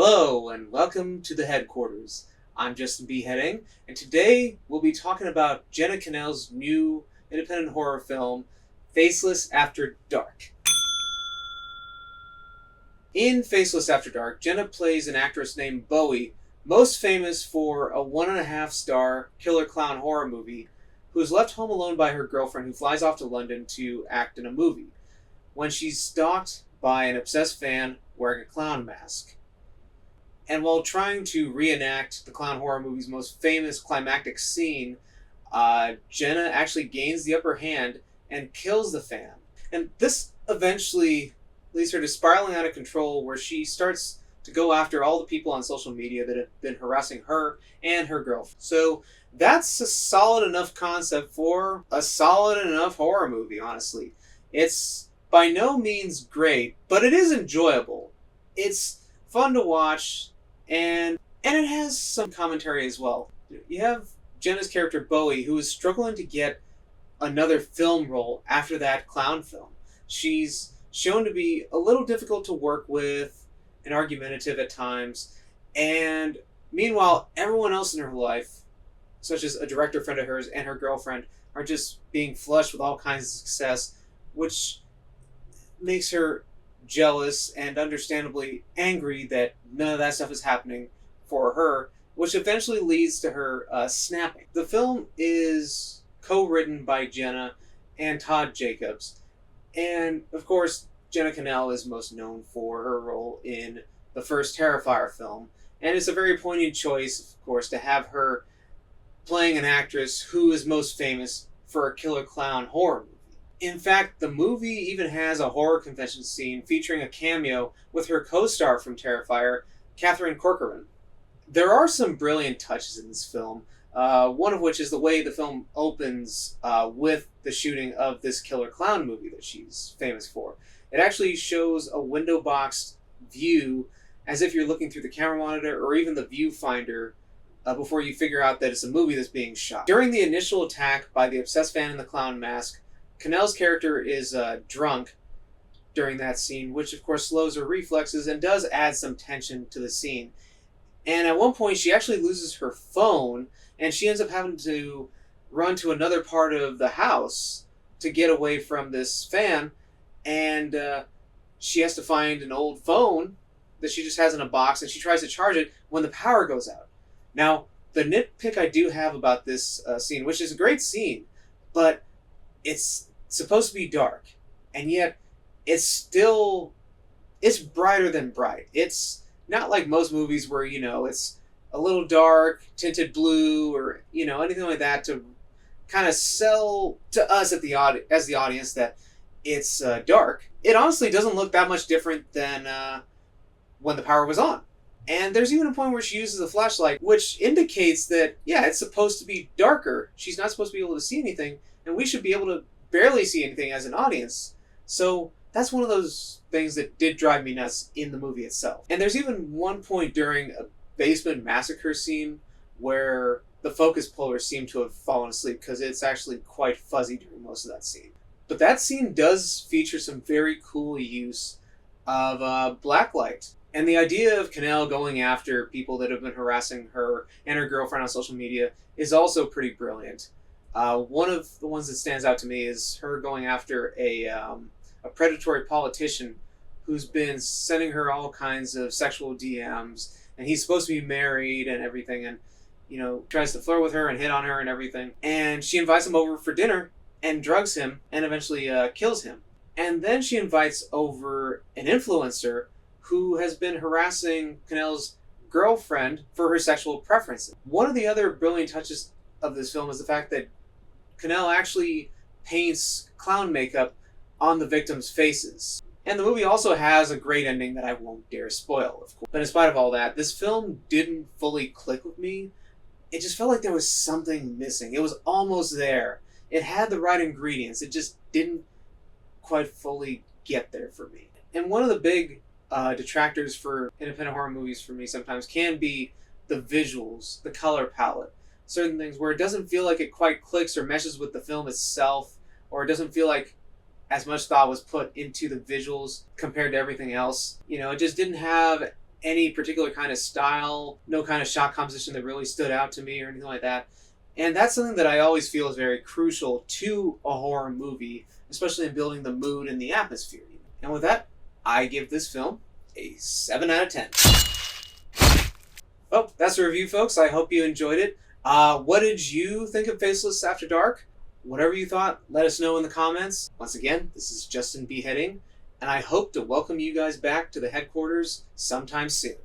Hello and welcome to the headquarters. I'm Justin B. Heading, and today we'll be talking about Jenna Kanell's new independent horror film, FACELESS After Dark. In FACELESS After Dark, Jenna plays an actress named Bowie, most famous for a 1.5-star killer clown horror movie, who is left home alone by her girlfriend who flies off to London to act in a movie, when she's stalked by an obsessed fan wearing a clown mask. And while trying to reenact the clown horror movie's most famous climactic scene, Jenna actually gains the upper hand and kills the fan. And this eventually leads her to spiraling out of control, where she starts to go after all the people on social media that have been harassing her and her girlfriend. So that's a solid enough concept for a solid enough horror movie, honestly. It's by no means great, but it is enjoyable. It's fun to watch, and it has some commentary as well. You have Jenna's character Bowie, who is struggling to get another film role after that clown film. She's shown to be a little difficult to work with and argumentative at times, and meanwhile everyone else in her life, such as a director friend of hers and her girlfriend, are just being flushed with all kinds of success, which makes her jealous and understandably angry that none of that stuff is happening for her, which eventually leads to her snapping. The film is co-written by Jenna and Todd Jacobs, and of course Jenna Kanell is most known for her role in the first Terrifier film, and it's a very poignant choice, of course, to have her playing an actress who is most famous for a killer clown horror movie. In fact, the movie even has a horror convention scene featuring a cameo with her co-star from Terrifier, Catherine Corcoran. There are some brilliant touches in this film, one of which is the way the film opens with the shooting of this killer clown movie that she's famous for. It actually shows a window-boxed view as if you're looking through the camera monitor or even the viewfinder before you figure out that it's a movie that's being shot. During the initial attack by the obsessed fan in the clown mask, Kanell's character is drunk during that scene, which of course slows her reflexes and does add some tension to the scene. And at one point she actually loses her phone, and she ends up having to run to another part of the house to get away from this fan, and she has to find an old phone that she just has in a box, and she tries to charge it when the power goes out. Now, the nitpick I do have about this scene, which is a great scene, but it's supposed to be dark, and yet it's brighter than bright. It's not like most movies where, it's a little dark, tinted blue, or, anything like that to kind of sell to us as the audience that it's dark. It honestly doesn't look that much different than when the power was on. And there's even a point where she uses a flashlight, which indicates that, it's supposed to be darker. She's not supposed to be able to see anything, and we should be able to barely see anything as an audience. So that's one of those things that did drive me nuts in the movie itself. And there's even one point during a basement massacre scene where the focus pullers seem to have fallen asleep, because it's actually quite fuzzy during most of that scene. But that scene does feature some very cool use of blacklight. And the idea of Kanell going after people that have been harassing her and her girlfriend on social media is also pretty brilliant. One of the ones that stands out to me is her going after a predatory politician who's been sending her all kinds of sexual DMs, and he's supposed to be married and everything, and tries to flirt with her and hit on her and everything. And she invites him over for dinner and drugs him and eventually kills him. And then she invites over an influencer who has been harassing Kanell's girlfriend for her sexual preferences. One of the other brilliant touches of this film is the fact that Kanell actually paints clown makeup on the victims' faces. And the movie also has a great ending that I won't dare spoil, of course. But in spite of all that, this film didn't fully click with me. It just felt like there was something missing. It was almost there. It had the right ingredients. It just didn't quite fully get there for me. And one of the big detractors for independent horror movies for me sometimes can be the visuals, the color palette. Certain things where it doesn't feel like it quite clicks or meshes with the film itself, or it doesn't feel like as much thought was put into the visuals compared to everything else. It just didn't have any particular kind of style, no kind of shot composition that really stood out to me or anything like that. And that's something that I always feel is very crucial to a horror movie, especially in building the mood and the atmosphere. And with that, I give this film a 7 out of 10. Well, that's the review, folks. I hope you enjoyed it. What did you think of Faceless After Dark? Whatever you thought, let us know in the comments. Once again, this is Justin Beheading, and I hope to welcome you guys back to the headquarters sometime soon.